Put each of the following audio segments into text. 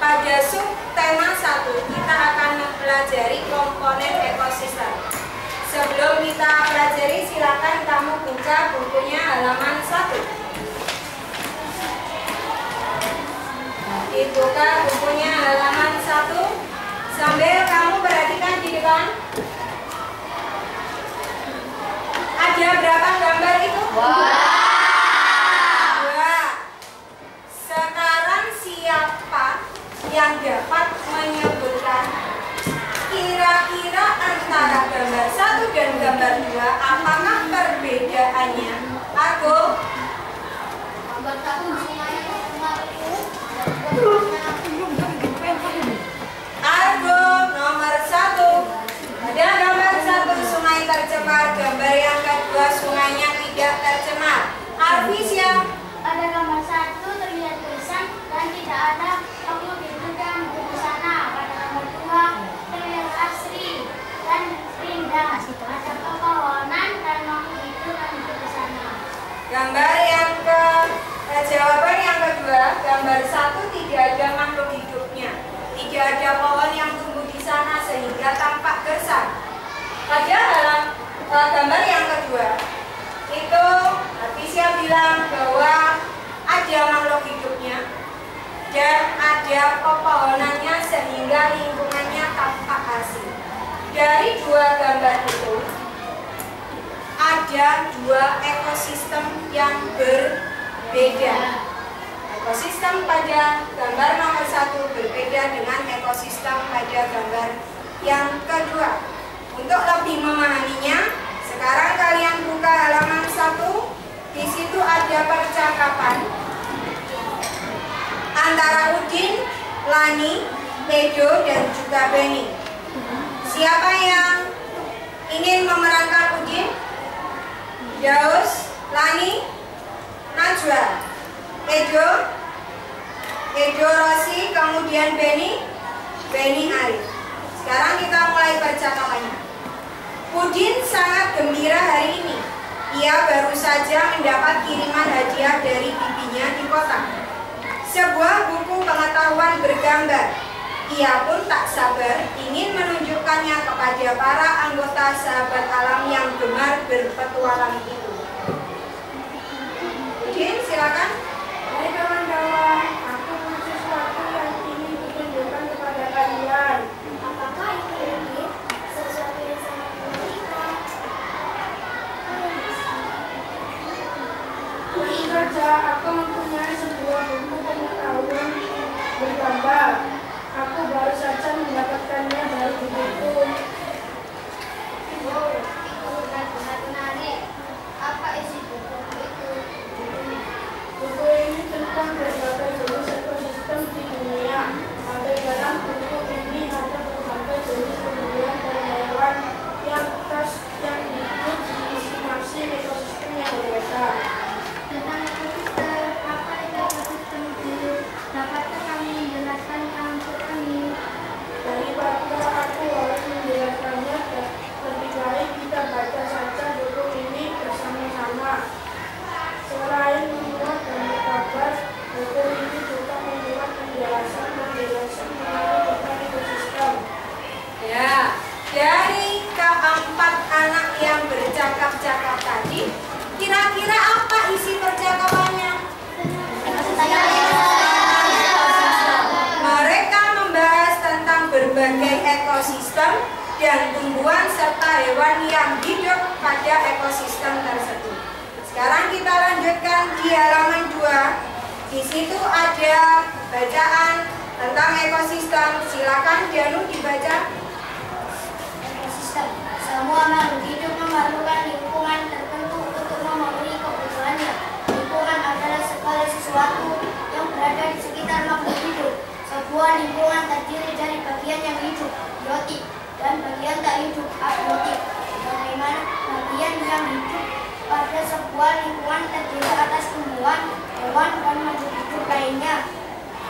Pada subtema 1 kita akan mempelajari komponen ekosistem. Sebelum kita pelajari, silakan kamu buka bukunya halaman 1. Dibuka bukunya halaman 1 sambil kamu perhatikan di depan. Ada berapa gambar itu? Sekarang siapa yang dapat menyebutkan kira-kira antara gambar 1 dan gambar 2 apakah perbedaannya? Aku Gambar 1 semuanya Argo nomor 1. Ada gambar 1 sungai tercemar, gambar yang kedua sungainya tidak tercemar. Arvisia, ada gambar 1 terlihat gersang dan tidak ada makhluk hidup yang hidup di sana. Pada gambar 2 terlihat asri dan indah. Ada pepohonan dan makhluk hidup yang hidup di sana. gambar yang jawaban yang kedua, gambar 1 tidak ada makhluk hidupnya, tidak ada pohon yang tumbuh di sana sehingga tampak gersang. Pada dalam gambar yang kedua itu Arvisia bilang bahwa ada makhluk hidupnya dan ada pepohonannya sehingga lingkungannya tampak asri. Dari dua gambar itu ada dua ekosistem yang berbeda. Ekosistem pada gambar nomor 1 berbeda dengan ekosistem pada gambar yang kedua. Untuk lebih memahaminya, sekarang kalian buka halaman 1. Di situ ada percakapan antara Udin, Lani, Edo, dan juga Beni. Siapa yang ingin memerankan Udin? Daus, Lani, Najwa, Edo Rosi, kemudian Beni Arif. Sekarang kita mulai percakapannya. Udin sangat gembira hari ini. Ia baru saja mendapat kiriman hadiah dari bibinya di kota. Sebuah buku pengetahuan bergambar. Ia pun tak sabar ingin menunjukkannya kepada para anggota sahabat alam yang gemar berpetualang itu. Udin, silakan. Hai kawan-kawan, aku punya sesuatu yang ingin kutunjukkan kepada kalian. Apakah itu ini? Sesuatu yang sangat mengerikan. Tentu saja aku mempunyai sebuah buku pengetahuan bergambar. Aku baru saja mendapatkannya dari buku. Oh, itu benar-benar menarik. Apa isi buku itu? Buku ini tentang berbagai jenis ekosistem di dunia. Pada dalam buku ini ada berbagai jenis tumbuhan dan hewan yang hidup di masing-masing ekosistem yang berbeda. Tentang ekosistem, apa itu ekosistem itu? Dapatkah kamu menjelaskannya untuk kami? Daripada aku harus menjelaskannya, lebih baik kita baca saja buku ini bersama-sama. Selain memuat banyak kabar, buku ini juga memuat penjelasan mengenai tentang ekosistem. Ya, dari keempat anak yang bercakap-cakap tadi, kira-kira apa isi percakapannya? Mereka membahas tentang berbagai ekosistem dan tumbuhan serta hewan yang hidup pada ekosistem tersebut. Sekarang kita lanjutkan di halaman 2. Di situ ada bacaan tentang ekosistem. Silakan Janu dibaca. Ekosistem. Semua makhluk hidup memerlukan lingkungan tertentu untuk memenuhi kebutuhannya. Lingkungan adalah segala sesuatu yang berada di sekitar makhluk hidup. Sebuah lingkungan terdiri dari bagian yang hidup, biotik, dan bagian tak hidup, abiotik. Bagaimana bagian yang hidup pada sebuah lingkungan terdiri atas tumbuhan, hewan, dan makhluk hidup lainnya.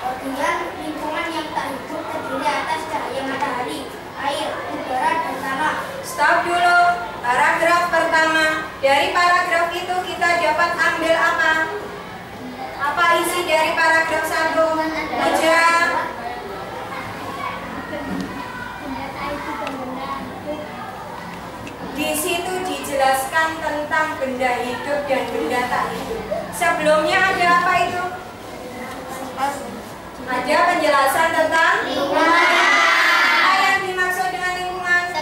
Bagian lingkungan yang tak hidup terdiri atas cahaya matahari, air, udara, dan tanah. Stop dulu. Paragraf pertama. Dari paragraf itu kita dapat ambil apa? Apa isi dari paragraf 1? Baca. menjelaskan tentang benda hidup dan benda tak hidup. Sebelumnya ada apa itu? Ada penjelasan tentang lingkungan. Apa yang dimaksud dengan lingkungan?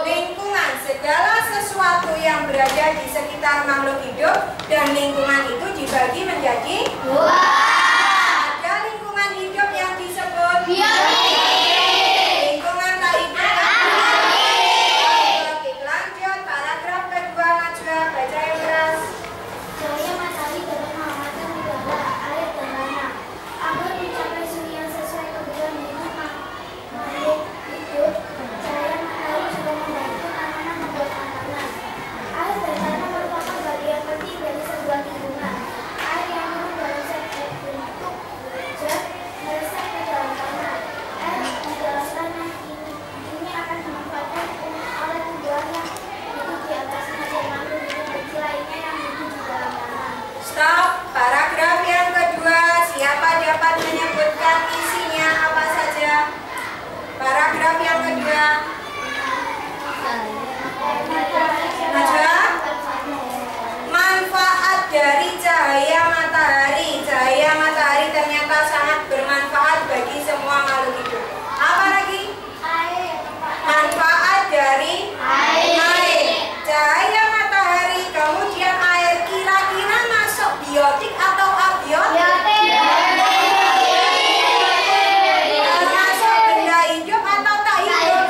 Lingkungan, segala sesuatu yang berada di sekitar makhluk hidup, dan lingkungan itu dibagi menjadi dua. Ada lingkungan hidup yang disebut lingkungan tak hidup. Oke, lanjut paragraf kedua. Najwa, baca yang keras. Cahaya matahari dapat menghangatkan udara, air, dan tanah agar mencapai suhu yang sesuai kebutuhan hidup makhluk hidup. Cahaya matahari juga membantu tanaman membuat makanan. Air dan tanah merupakan bagian penting dari sebuah lingkungan. Air yang turun dalam bentuk hujan meresap ke dalam tanah. Air di dalam tanah ini akan dimanfaatkan oleh tumbuhan yang hidup di atasnya dan makhluk hidup kecil lainnya yang hidup di dalam tanah. Stop. Paragraf yang kedua. Siapa dapat menyebutkan isinya apa saja? Paragraf yang kedua. Najwa. Manfaat dari cahaya matahari. Cahaya matahari ternyata sangat bermanfaat bagi semua makhluk hidup. Apa lagi? Manfaat dari air. Cahaya matahari, kemudian air. Kira-kira masuk biotik atau abiotik? Termasuk benda hidup atau tak hidup?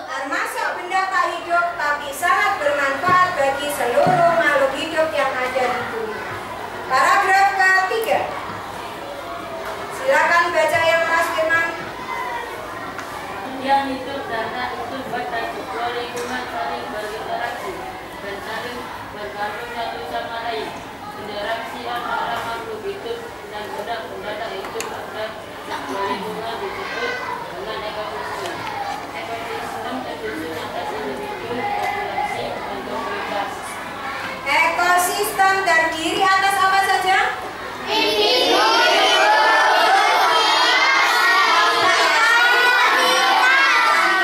Termasuk benda tak hidup, tapi sangat bermanfaat bagi seluruh makhluk hidup yang ada di bumi. Paragraf ketiga. Silakan baca yang keras, Firman. Yang hidup dan tak hidup pada sebuah lingkungan saling berinteraksi dan saling bergantung satu sama lain. Interaksi antara makhluk hidup dan benda-benda tak hidup pada sebuah lingkungan disebut dengan ekosistem. Ekosistem tersusun atas individu, populasi, dan komunitas. Ekosistem terdiri atas apa saja?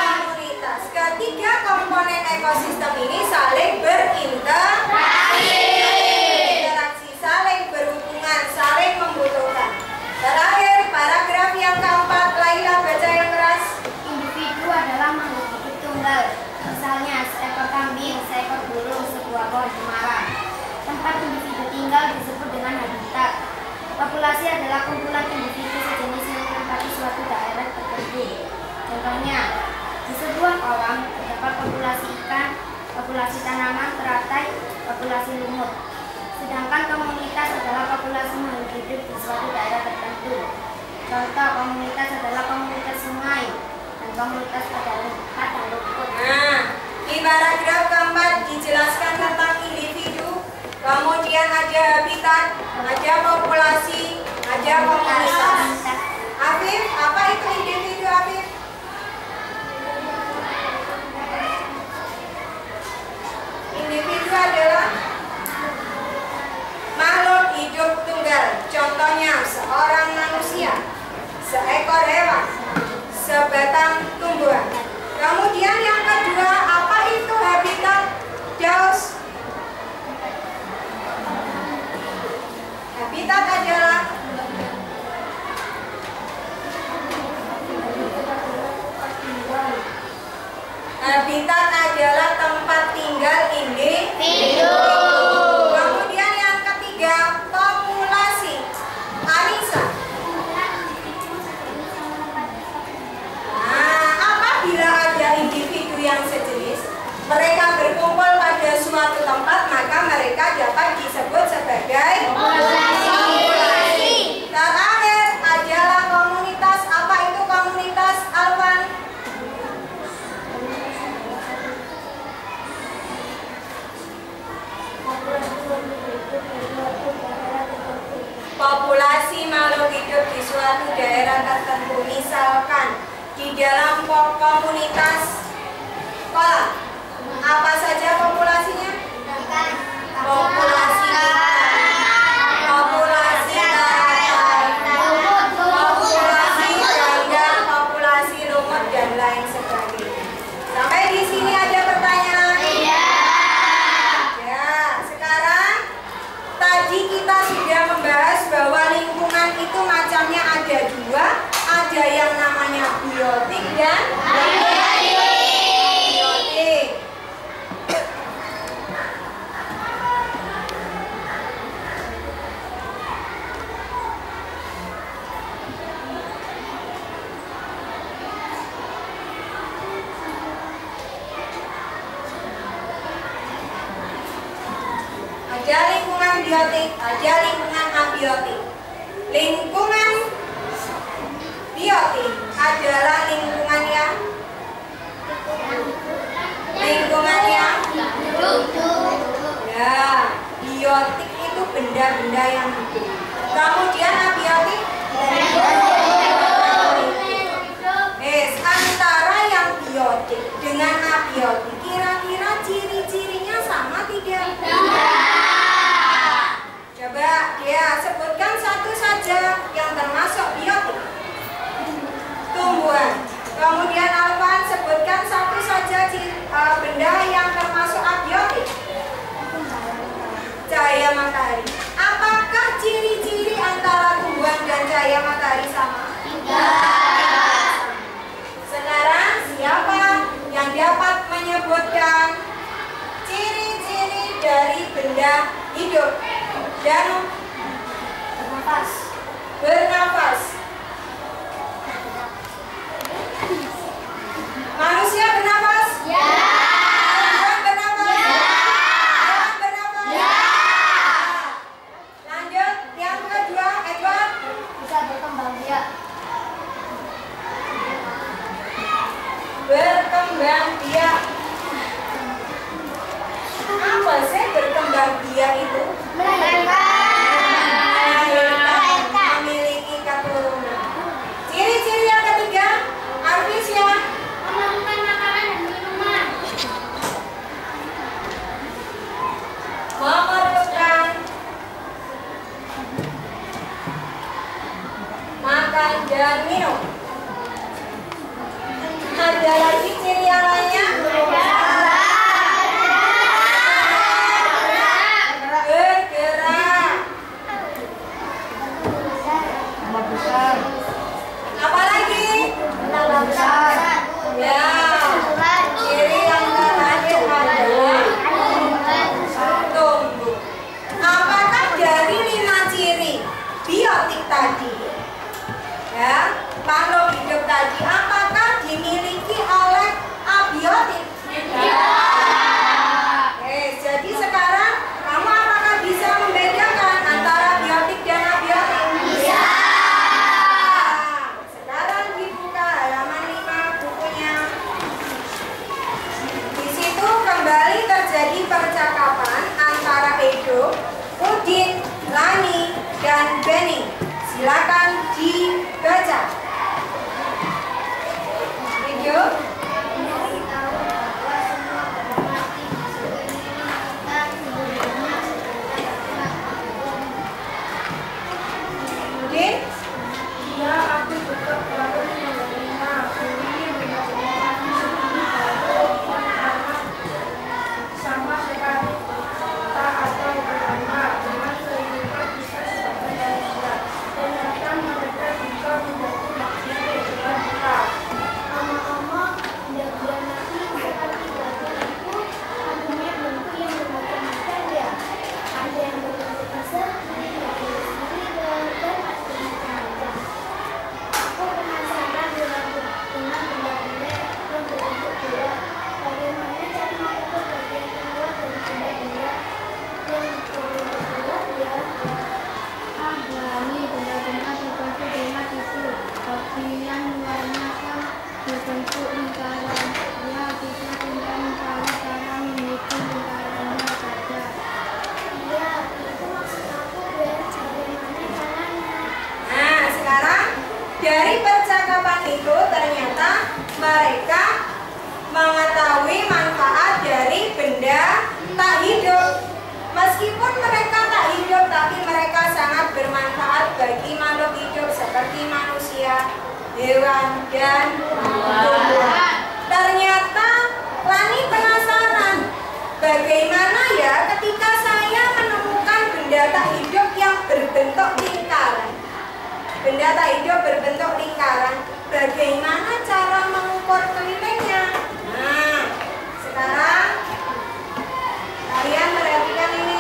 Komunitas. Ketiga komponen ekosistem ini saling berinteraksi, saling berhubungan, saling membutuhkan. Terakhir, paragraf yang keempat. Laila, baca yang keras. Individu adalah makhluk hidup tunggal, misalnya seekor kambing, seekor burung, sebuah pohon cemara. Tempat individu tinggal disebut dengan habitat. Populasi adalah kumpulan individu sejenis yang menempati suatu daerah tertentu. Contohnya, di sebuah kolam terdapat populasi ikan, populasi tanaman, teratai, populasi lumut. Sedangkan komunitas adalah populasi makhluk hidup di suatu daerah tertentu. Contoh komunitas adalah komunitas sungai dan komunitas pada lembah dan lumpur. Nah, di paragraf keempat dijelaskan tentang individu, kemudian ada habitat, ada populasi, ada komunitas. Afif, apa itu individu, Afif? Individu adalah makhluk hidup tunggal. Contohnya seorang manusia, seekor hewan, sebatang tumbuhan. Kemudian yang kedua, apa itu habitat? Daus. Habitat adalah tempat tinggal individu. Kemudian yang ketiga, populasi. Anissa. Apabila ada individu yang sejenis, mereka berkumpul pada suatu tempat, maka mereka dapat disebut sebagai populasi. Terakhir adalah komunitas. Apa itu komunitas, Alwan? Populasi makhluk hidup di suatu daerah tertentu. Misalkan di dalam komunitas kolam, apa saja populasinya? Populasi ikan, populasi teratai, populasi ganggang, populasi lumut. Ada lingkungan biotik, ada lingkungan abiotik. Lingkungan biotik adalah lingkungan yang ya, biotik itu benda-benda yang hidup. Kemudian abiotik antara yang biotik dengan abiotik kira-kira ciri-cirinya sama tidak? Coba dia sebutkan satu saja yang termasuk biotik. Tumbuhan. Kemudian Alvan sebutkan satu saja benda yang termasuk abiotik. Cahaya matahari. Apakah ciri-ciri antara tumbuhan dan cahaya matahari sama? Tidak. Sekarang siapa yang dapat menyebutkan ciri-ciri dari benda hidup? Dan bernafas. Manusia bernafas? Ya. Hewan bernafas? Ya. Hewan bernafas? Ya. Lanjut, yang kedua, Edward. Bisa berkembang biak. Berkembang biak. Apa sih berkembang biak itu? Memiliki keturunan. Ciri-ciri yang ketiga, Arvisya. Menemukan makanan dan minuman. Memerlukan makan dan minum. Ada lagi ciri yang lainnya? Bergerak. Apa lagi? Tambah besar. Ya. Ciri yang terakhir adalah tumbuh. Apakah dari 5 ciri biotik tadi, ya, makhluk hidup tadi, apakah dimiliki oleh abiotik? Jadi sekarang kamu apakah bisa membedakan antara biotik dan abiotik? Bisa. Sekarang dibuka halaman 5 bukunya. Di situ kembali terjadi percakapan antara Edo, Udin, Lani, dan Benny. Silakan dibaca. Edo. Udin. Ya, aku juga baru menerima ini benar-benar sama sekali tak atau beranak dengan kehidupan kita sebagai manusia. Ternyata mereka juga menjadi manusia dengan kita. Ngomong-ngomong, bagian nasi seperti bagian itu mempunyai bentuk yang bermacam-macam ya. Ada yang berbentuk persegi, ada yang silinder, dan macam-macam. Aku penasaran dengan benda-benda yang berbentuk bola. Bagaimana cara mengukur bagian keluar dari benda-benda yang berbentuk bola ya? Ini benda-benda seperti donat itu, bagian luarnya kan berbentuk lingkaran. Ya, kita tinggal mencari cara menghitung lingkarannya saja. Iya, itu maksud aku, Ben. Bagaimana caranya? Nah, sekarang dari percakapan itu ternyata mereka mengetahui manfaat dari benda tak hidup. Meskipun mereka tak hidup, tapi mereka sangat bermanfaat bagi makhluk hidup seperti manusia, hewan, dan tumbuhan. Ternyata Lani penasaran, bagaimana ya ketika saya menemukan benda tak hidup yang berbentuk lingkaran. Benda tak hidup berbentuk lingkaran, bagaimana cara mengukur kelilingnya? Nah, sekarang kalian perhatikan ini.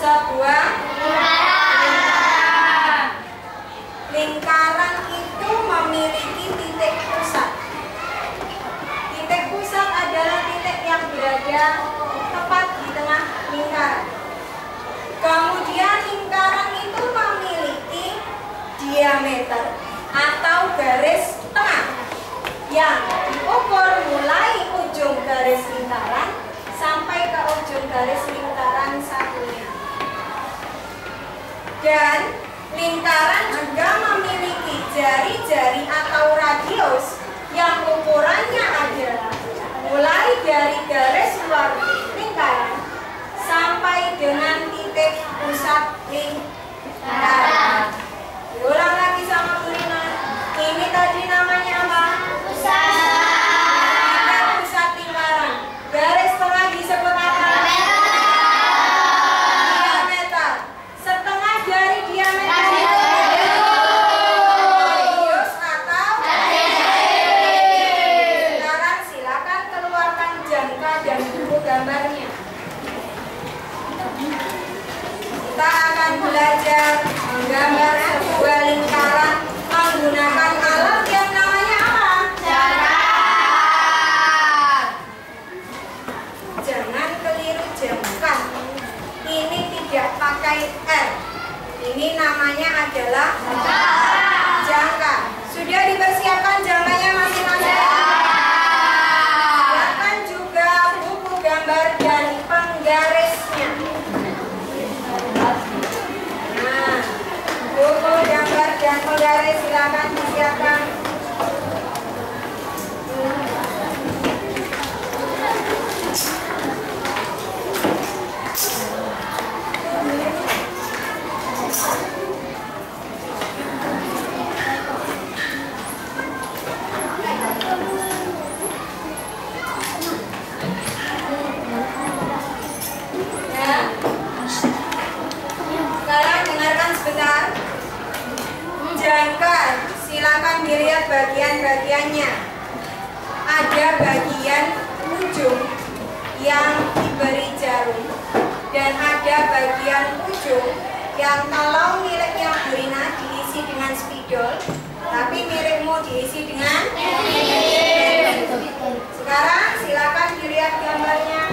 Sebuah lingkaran. Lingkaran itu memiliki titik pusat. Titik pusat adalah titik yang berada tepat di tengah lingkaran. Kemudian lingkaran itu memiliki diameter atau garis tengah yang diukur mulai ujung garis lingkaran sampai ke ujung garis lingkaran satunya. Dan lingkaran juga memiliki jari-jari atau radius yang ukurannya adalah mulai dari garis luar lingkaran sampai dengan titik pusat lingkaran. Diulang lagi sama Bu Rina. Ini tadi namanya apa? Pusat. Titik pusat lingkaran. Garis tengah disebut apa? Diameter. Setengah dari diameter. Radius atau sekarang silakan keluarkan jangka dan buku gambarnya. Kita akan belajar menggambar sebuah lingkaran menggunakan alat yang namanya apa? Jarak. Jangan keliru jangka. Ini tidak pakai R. Ini namanya adalah jangka. Sudah dipersiapkan jangkanya masing-masing? Silakan juga buku gambar dan penggarisnya. Nah, buku gambar dan penggaris silakan disiapkan. Ya. Sekarang dengarkan sebentar. Jangka, silakan dilihat bagian-bagiannya. Ada bagian ujung yang diberi jarum dan ada bagian ujung yang kalau miliknya Bu Rina diisi dengan spidol, tapi milikmu diisi dengan Sekarang silakan dilihat gambarnya.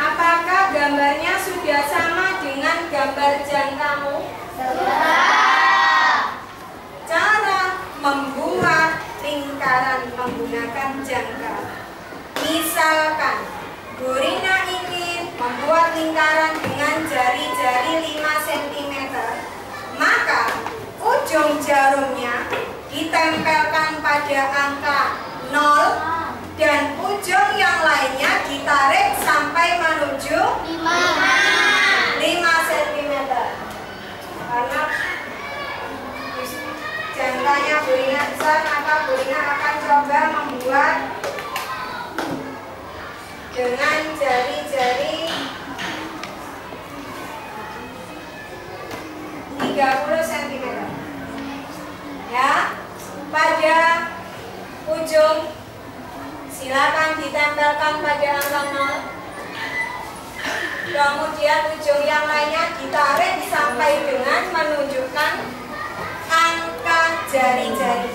Apakah gambarnya sudah sama dengan gambar jangkamu? Cara membuat lingkaran menggunakan jangka. Misalkan Bu Rina ingin membuat lingkaran dengan jari-jari 5 cm, maka ujung jarumnya ditempelkan pada angka 0 dan ujung yang lainnya ditarik sampai menuju 5 cm. Karena jangkanya Bu Rina besar, maka Bu Rina akan coba membuat dengan jari-jari 30 cm. Ya, pada ujung silakan ditempelkan pada angka 0. Kemudian ujung yang lainnya ditarik sampai dengan menunjukkan angka jari-jari.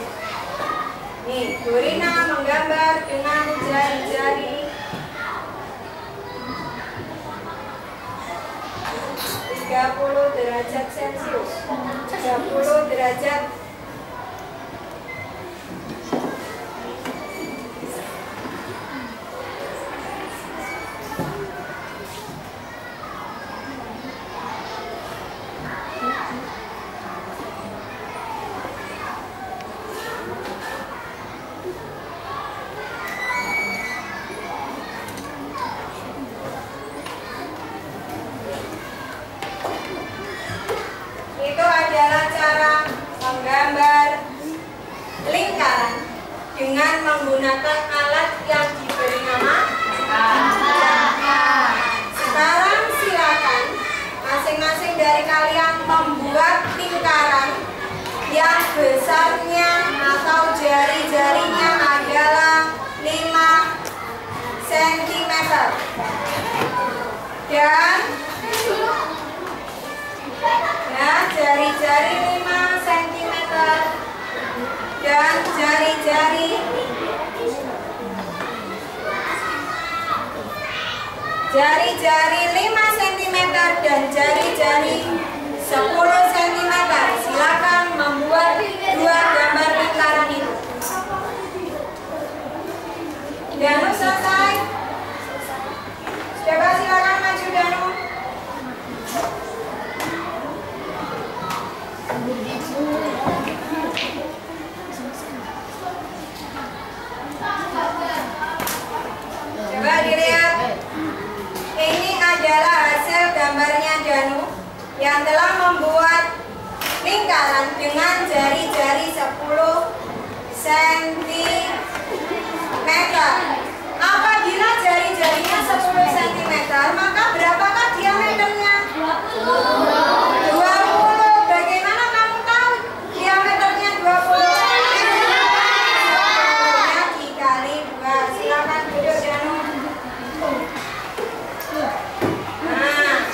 Nih, Bu Rina menggambar dengan jari-jari 30 derajat Celcius, 30 derajat itu adalah cara menggambar lingkaran dengan menggunakan alat yang diberi nama jangka. Sekarang silakan masing-masing dari kalian membuat lingkaran yang besarnya atau jari-jarinya adalah 5 cm dan jari-jari 5 cm dan jari-jari 5 cm dan jari-jari 10 cm. Silakan membuat 2 gambar lingkaran itu. Danu selesai? Coba silakan maju Danu. Coba dilihat. Ini adalah hasil gambarnya Danu yang telah membuat lingkaran dengan jari-jari 10 cm. Apabila jari-jarinya 10 cm, maka berapakah diameternya? 20. Bagaimana kamu tahu diameternya 20? Dikali 2. Silakan duduk Danu. Nah,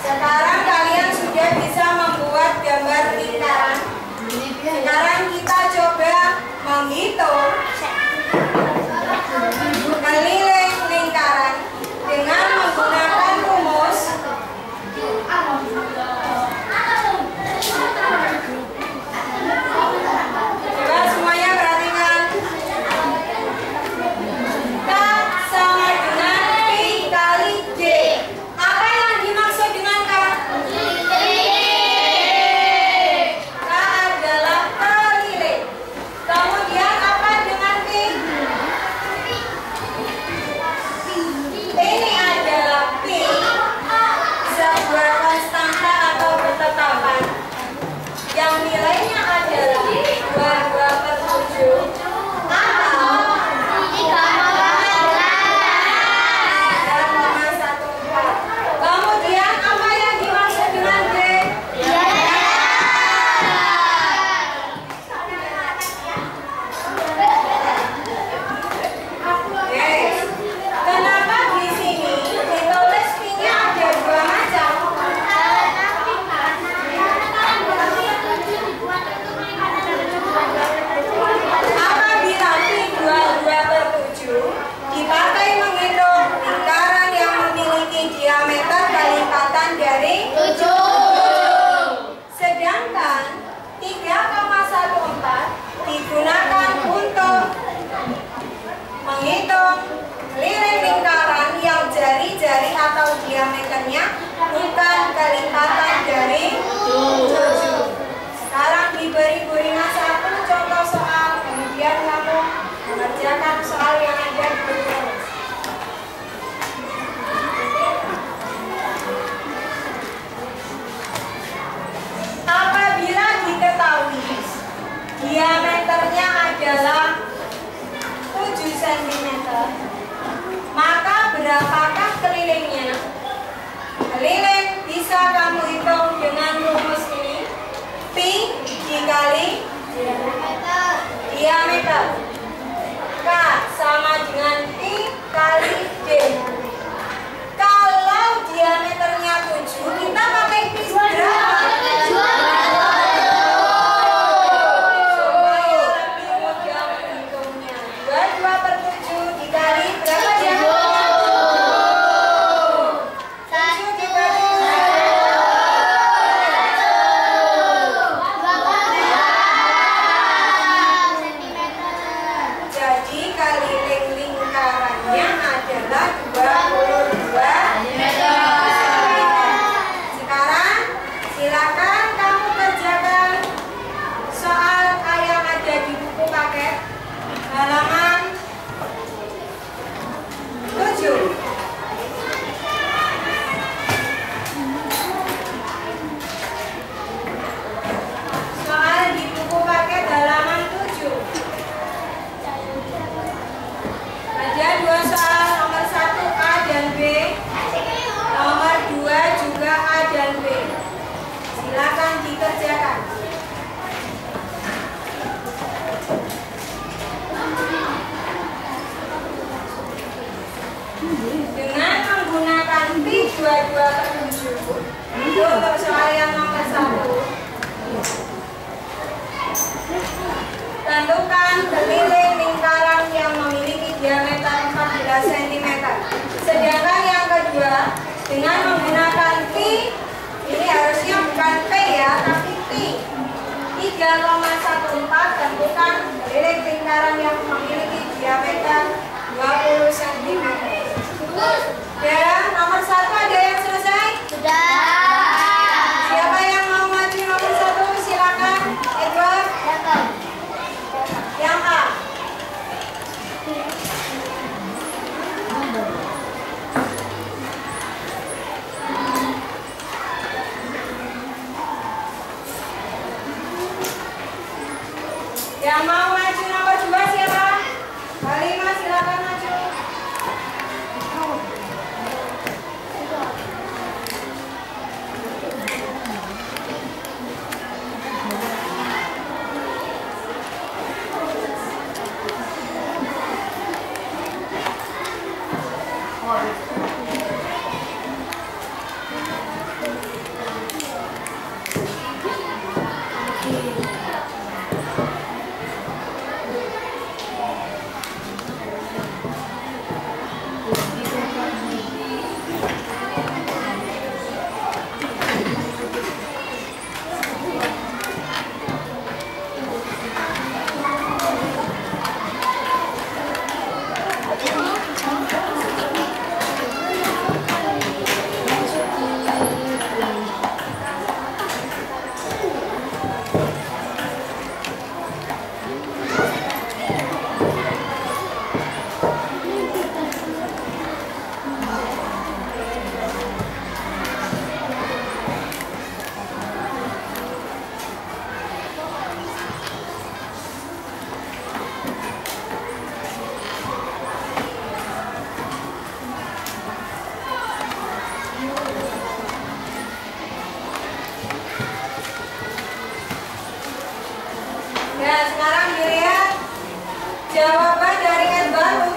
sekarang kalian sudah bisa membuat gambar lingkaran. Sekarang kita coba menghitung keliling lingkaran dengan menggunakan rumus. Coba semuanya perhatikan. K sama dengan Pi kali G. Apa yang dimaksud dengan K? K adalah keliling. Kemudian apa dengan Pi? Ini adalah Pi, sebuah konstanta atau ketetapan yang nilainya adalah 22/7 atau 3,14. Kemudian apa yang dimaksud dengan D? Kenapa di sini ditulis Pi-nya ada 2 macam? Apabila Pi 22/7 dipakai menghitung lingkaran yang memiliki diameter kelipatan dari 7. Sedangkan 3,14 digunakan untuk menghitung keliling lingkaran yang jari-jari atau diameternya bukan kelipatan dari 7. Sekarang diberi Bu Rina 1 contoh soal, kemudian kamu mengerjakan soal yang ada di buku. Apabila diketahui diameternya adalah 7 cm, maka berapakah kelilingnya? Keliling bisa kamu hitung dengan rumus ini. Pi dikali diameter. K sama dengan Pi kali D. Kalau diameternya 7, kita pakai Pi berapa? Supaya lebih mudah menghitungnya. 22/7 dikali berapa ya? 7 dibagi 2,2 cm. 3,14 tentukan lirik lingkaran yang memiliki diameter 20 cm. Ya, nomor 1 ada yang selesai? Sudah. Siapa yang mau maju nomor 1? Silakan. Edward. Yang A. Yang mau maju nomor 2 siapa? Halima, silakan maju. Ya, sekarang dilihat jawaban dari Edward